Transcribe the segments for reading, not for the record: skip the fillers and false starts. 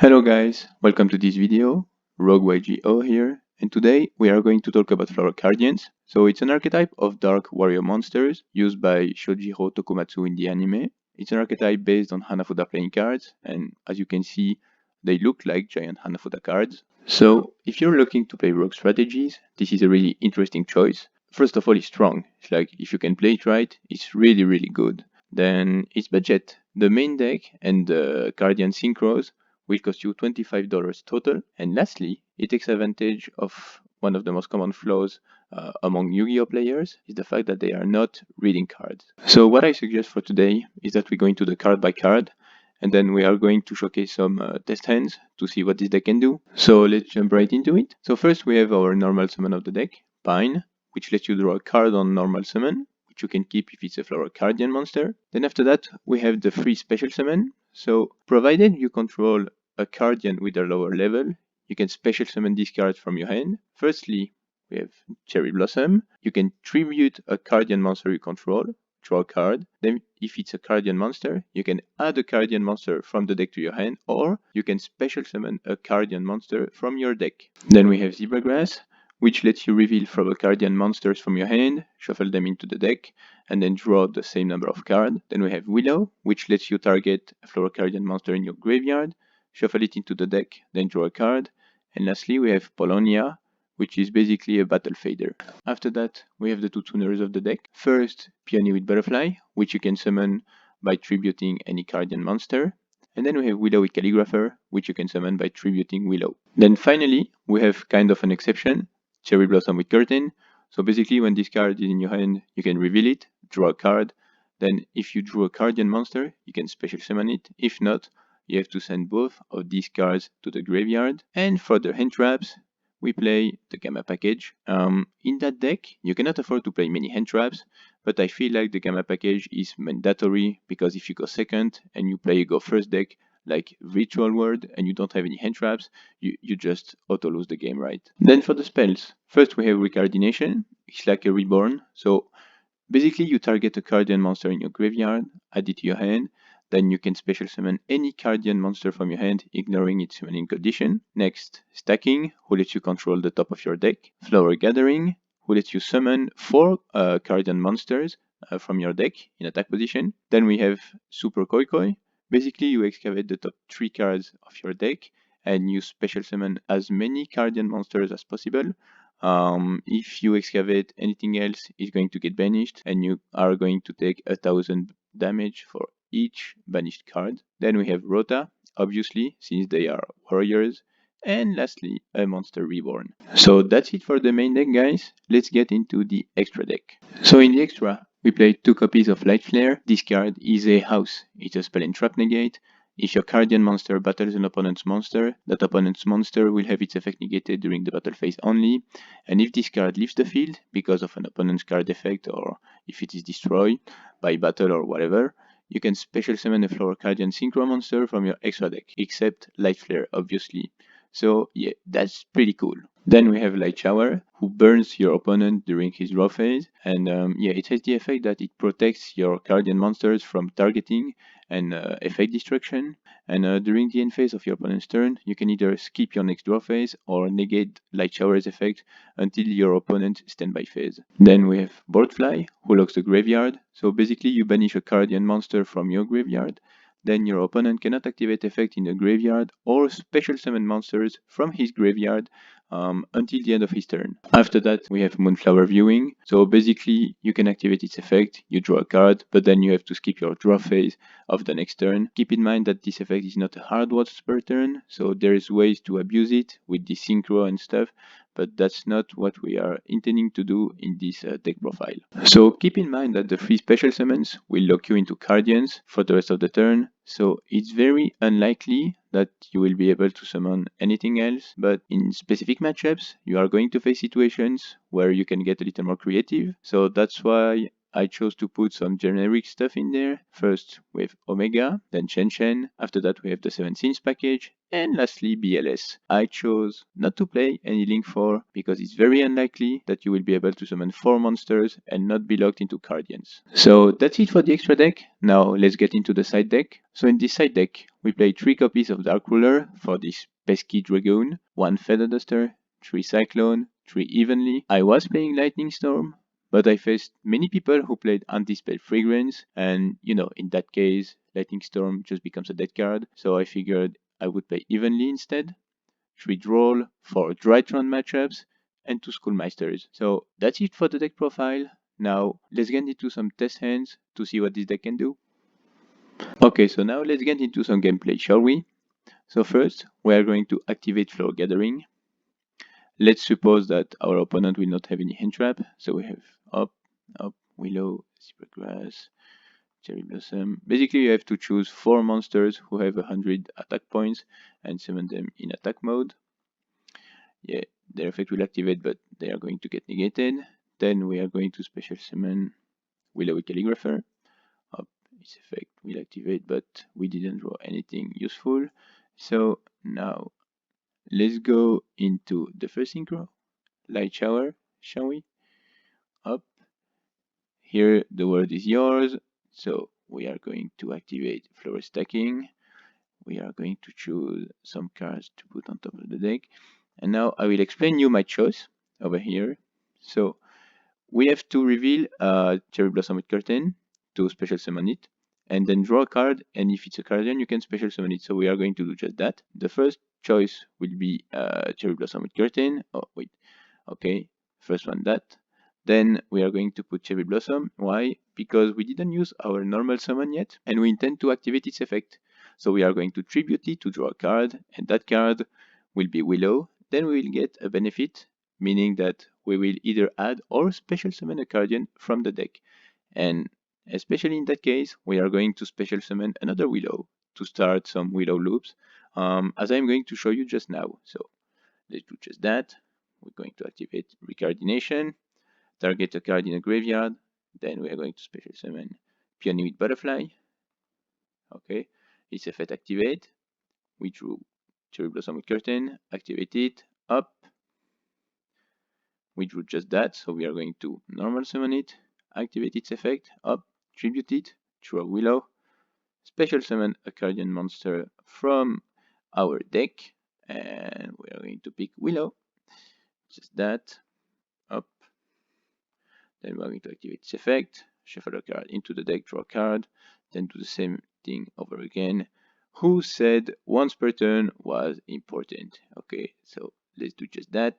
Hello guys, welcome to this video. RogueYGO here, and today we are going to talk about Flower Cardians. So it's an archetype of dark warrior monsters used by Shojiro Tokumatsu in the anime. It's an archetype based on Hanafuda playing cards, and as you can see, they look like giant Hanafuda cards. So if you're looking to play rogue strategies, this is a really interesting choice. First of all, it's strong. It's like if you can play it right, it's really good. Then it's budget. The main deck and the Cardian synchros will cost you $25 total. And lastly, it takes advantage of one of the most common flaws among Yu-Gi-Oh players is the fact that they are not reading cards. So what I suggest for today is that we go into the card by card, and then we are going to showcase some test hands to see what this deck can do. So let's jump right into it. So first we have our normal summon of the deck, Pine, which lets you draw a card on normal summon, which you can keep if it's a Flower Cardian monster. Then after that, we have the free special summon. So provided you control a Cardian with a lower level, you can special summon these cards from your hand. Firstly, we have Cherry Blossom. You can tribute a Cardian monster you control, draw a card. Then if it's a Cardian monster, you can add a Cardian monster from the deck to your hand, or you can special summon a Cardian monster from your deck. Then we have Zebragrass, which lets you reveal Flower Cardian monsters from your hand, shuffle them into the deck, and then draw the same number of cards. Then we have Willow, which lets you target a Flower Cardian monster in your graveyard, shuffle it into the deck, then draw a card. And lastly, we have Polonia, which is basically a battle fader. After that, we have the two tuners of the deck. First, Peony with Butterfly, which you can summon by tributing any Cardian monster. And then we have Willow with Calligrapher, which you can summon by tributing Willow. Then finally, we have kind of an exception, Cherry Blossom with Curtain. So basically, when this card is in your hand, you can reveal it, draw a card. Then if you drew a Cardian monster, you can special summon it. If not, you have to send both of these cards to the graveyard. And for the hand traps, we play the Gamma package. In that deck, you cannot afford to play many hand traps, but I feel like the Gamma package is mandatory because if you go second and you play a go first deck like Ritual World and you don't have any hand traps, you just auto lose the game, right? Then for the spells, first we have Recardination. It's like a reborn. So basically you target a Cardian monster in your graveyard, add it to your hand, then you can special summon any Cardian monster from your hand, ignoring its summoning condition. Next, Stacking, who lets you control the top of your deck. Flower Gathering, who lets you summon 4 Cardian monsters from your deck in attack position. Then we have Super Koi Koi. Basically, you excavate the top 3 cards of your deck and you special summon as many Cardian monsters as possible. If you excavate anything else, it's going to get banished and you are going to take 1000 damage for each banished card. Then we have Rota, obviously, since they are warriors. And lastly, a monster reborn. So that's it for the main deck, guys. Let's get into the extra deck. So in the extra, we play 2 copies of Light Flare. This card is a house. It's a spell and trap negate. If your Cardian monster battles an opponent's monster, that opponent's monster will have its effect negated during the battle phase only. And if this card leaves the field because of an opponent's card effect, or if it is destroyed by battle or whatever, you can special summon a Flower Cardian Synchro monster from your extra deck, except Light Flare, obviously. So yeah, that's pretty cool. Then we have Light Shower, who burns your opponent during his draw phase, and yeah, it has the effect that it protects your Cardian monsters from targeting and effect destruction. And during the end phase of your opponent's turn, you can either skip your next draw phase or negate Light Shower's effect until your opponent's standby phase. Then we have Boardfly, who locks the graveyard. So basically you banish a Cardian monster from your graveyard. Then your opponent cannot activate effect in the graveyard or special summon monsters from his graveyard until the end of his turn. After that, we have Moonflower Viewing. So basically, you can activate its effect, you draw a card, but then you have to skip your draw phase of the next turn. Keep in mind that this effect is not a hard watch per turn, so there's ways to abuse it with the synchro and stuff, but that's not what we are intending to do in this deck profile. So keep in mind that the 3 special summons will lock you into Cardians for the rest of the turn, so it's very unlikely that you will be able to summon anything else, but in specific matchups, you are going to face situations where you can get a little more creative, so that's why I chose to put some generic stuff in there. First we have Omega, then Shen, after that we have the 7 Sins package, and lastly BLS. I chose not to play any Link 4 because it's very unlikely that you will be able to summon 4 monsters and not be locked into cardians. So that's it for the extra deck. Now let's get into the side deck. So in this side deck, we play 3 copies of Dark Ruler for this pesky Dragoon, 1 Feather Duster, 3 Cyclone, 3 Evenly. I was playing Lightning Storm, but I faced many people who played Anti-Spell Fragrance, and in that case, Lightning Storm just becomes a dead card, so I figured I would play Evenly instead. 3 Droll, 4 Drytron matchups, and 2 Schoolmeisters. So that's it for the deck profile. Now let's get into some test hands to see what this deck can do. Okay, so now let's get into some gameplay, shall we? So first, we are going to activate Floor Gathering. Let's suppose that our opponent will not have any hand trap, so we have up, Willow, Zebragrass, Cherry Blossom. Basically, you have to choose 4 monsters who have 100 attack points and summon them in attack mode. Yeah, their effect will activate, but they are going to get negated. Then we are going to special summon Willow Calligrapher. Up, its effect will activate, but we didn't draw anything useful. So now let's go into the first synchro, Light Shower, shall we? Up. Here the word is yours, so we are going to activate Floor Stacking. We are going to choose some cards to put on top of the deck. And now I will explain you my choice over here. So we have to reveal a Cherry Blossom with Curtain to special summon it, and then draw a card, and if it's a cardian, you can special summon it. So we are going to do just that. The first choice will be Cherry Blossom with Curtain. Oh, wait. Okay, first one that. Then we are going to put Cherry Blossom. Why? Because we didn't use our normal summon yet, and we intend to activate its effect. So we are going to tribute it to draw a card, and that card will be Willow. Then we will get a benefit, meaning that we will either add or special summon a cardian from the deck. And especially in that case, we are going to special summon another Willow to start some Willow loops, as I'm going to show you just now. So let's do just that. We're going to activate Recardination, target a card in a graveyard, then we are going to special summon Peony with Butterfly. Okay, its effect activate. We drew Cherry Blossom with Curtain, activate it, up. We drew just that, so we are going to normal summon it, activate its effect, up, tribute it, draw a Willow, special summon a Cardian monster from our deck, and we are going to pick Willow, just that, up. Then we are going to activate its effect, shuffle a card into the deck, draw a card, then do the same thing over again. Who said once per turn was important? Okay, so let's do just that.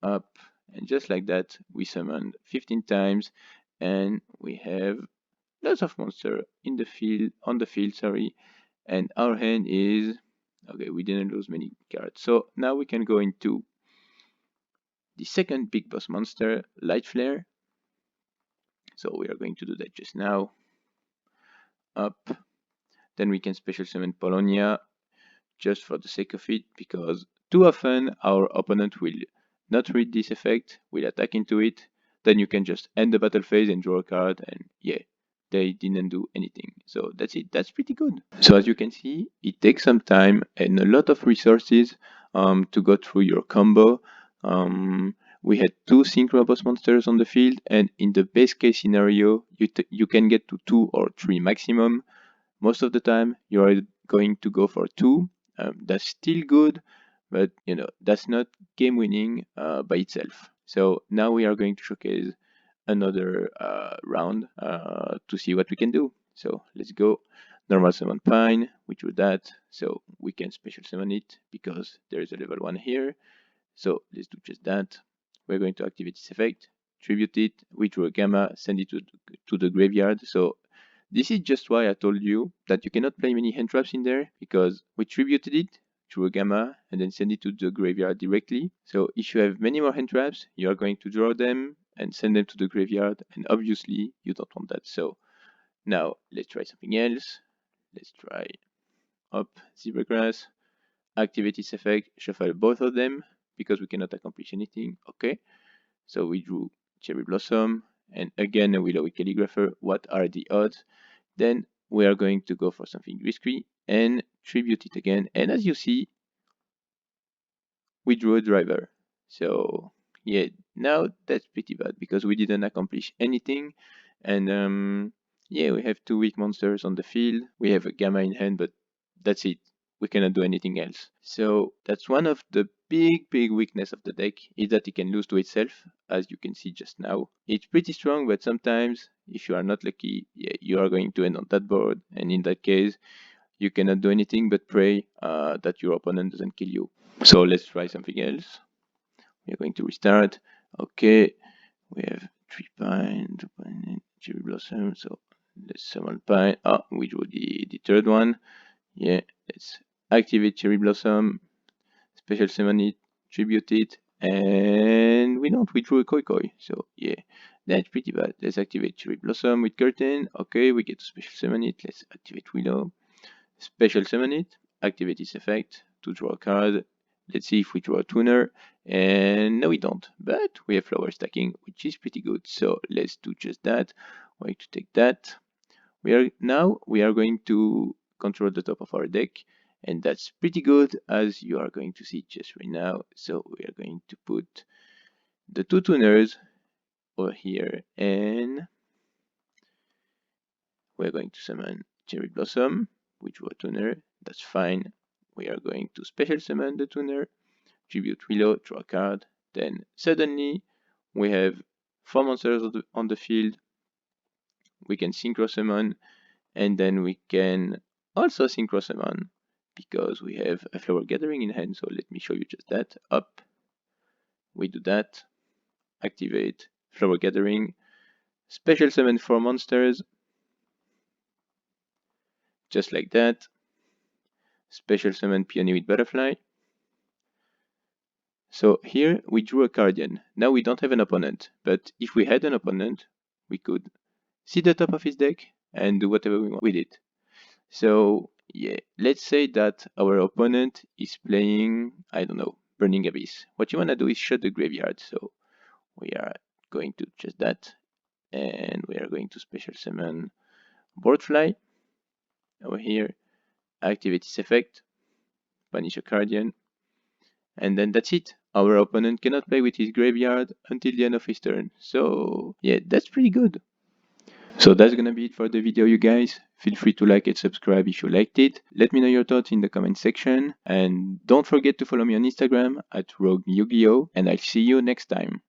Up, and just like that, we summoned 15 times, and we have lots of monsters in the field, on the field, sorry, and our hand is okay. We didn't lose many cards, so now we can go into the second big boss monster, Light Flare. So we are going to do that just now. Up. Then we can special summon Polonia just for the sake of it, because too often our opponent will not read this effect, will attack into it. Then you can just end the battle phase and draw a card, and yeah, they didn't do anything. So that's it. That's pretty good. So as you can see, it takes some time and a lot of resources to go through your combo. We had 2 synchro boss monsters on the field, and in the best case scenario, you can get to 2 or 3 maximum. Most of the time, you are going to go for 2. That's still good, but that's not game winning by itself. So now we are going to showcase another round to see what we can do. So let's go. Normal summon Pine, we do that, so we can special summon it because there is a level 1 here. So let's do just that. We're going to activate this effect, tribute it, we drew a Gamma, send it to the graveyard. So this is just why I told you that you cannot play many hand traps in there, because we tributed it, drew a Gamma, and then send it to the graveyard directly. So if you have many more hand traps, you are going to draw them and send them to the graveyard, and obviously you don't want that. So now let's try something else. Let's try up Zebragrass, activate its effect, shuffle both of them because we cannot accomplish anything. Okay, so we drew Cherry Blossom, and again a willowy calligrapher. What are the odds? Then we are going to go for something risky and tribute it again. And as you see, we drew a driver. So yeah, now that's pretty bad because we didn't accomplish anything. And yeah, we have two weak monsters on the field. We have a gamma in hand, but that's it. We cannot do anything else. So that's one of the big weakness of the deck is that it can lose to itself, as you can see just now. It's pretty strong, but sometimes if you are not lucky, yeah, you are going to end on that board. And in that case, you cannot do anything but pray that your opponent doesn't kill you. So let's try something else. We're going to restart. Okay, we have 3 pine, 2 pine, cherry blossom. So let's summon pine. Oh, we drew the third one. Yeah, let's activate cherry blossom, special summon it, tribute it, and we don't. We drew a koi koi. So yeah, that's pretty bad. Let's activate cherry blossom with curtain. Okay, we get to special summon it. Let's activate willow. Special summon it, activate this effect to draw a card. Let's see if we draw a tuner, and no we don't, but we have flower stacking, which is pretty good. So let's do just that. We're going to take that. We are going to control the top of our deck, and that's pretty good as you are going to see just right now. So we are going to put the two tuners over here, and we're going to summon Cherry Blossom, which was a tuner. That's fine. We are going to special summon the tuner, tribute Willow, draw a card. Then suddenly we have 4 monsters on the field. We can synchro summon, and then we can also synchro summon because we have a flower gathering in hand. So let me show you just that. Up, we do that. Activate flower gathering. Special summon 4 monsters, just like that. Special summon Peony with Butterfly. So here we drew a cardian. Now we don't have an opponent, but if we had an opponent, we could see the top of his deck and do whatever we want with it. So yeah, let's say that our opponent is playing, I don't know, Burning Abyss. What you want to do is shut the graveyard. So we are going to just that, and we are going to special summon Boardfly over here, activate this effect, punish a cardian, and then that's it. Our opponent cannot play with his graveyard until the end of his turn. So yeah, that's pretty good. So that's gonna be it for the video, you guys. Feel free to like and subscribe if you liked it. Let me know your thoughts in the comment section. And don't forget to follow me on Instagram at Rogue Yu-Gi-Oh! And I'll see you next time.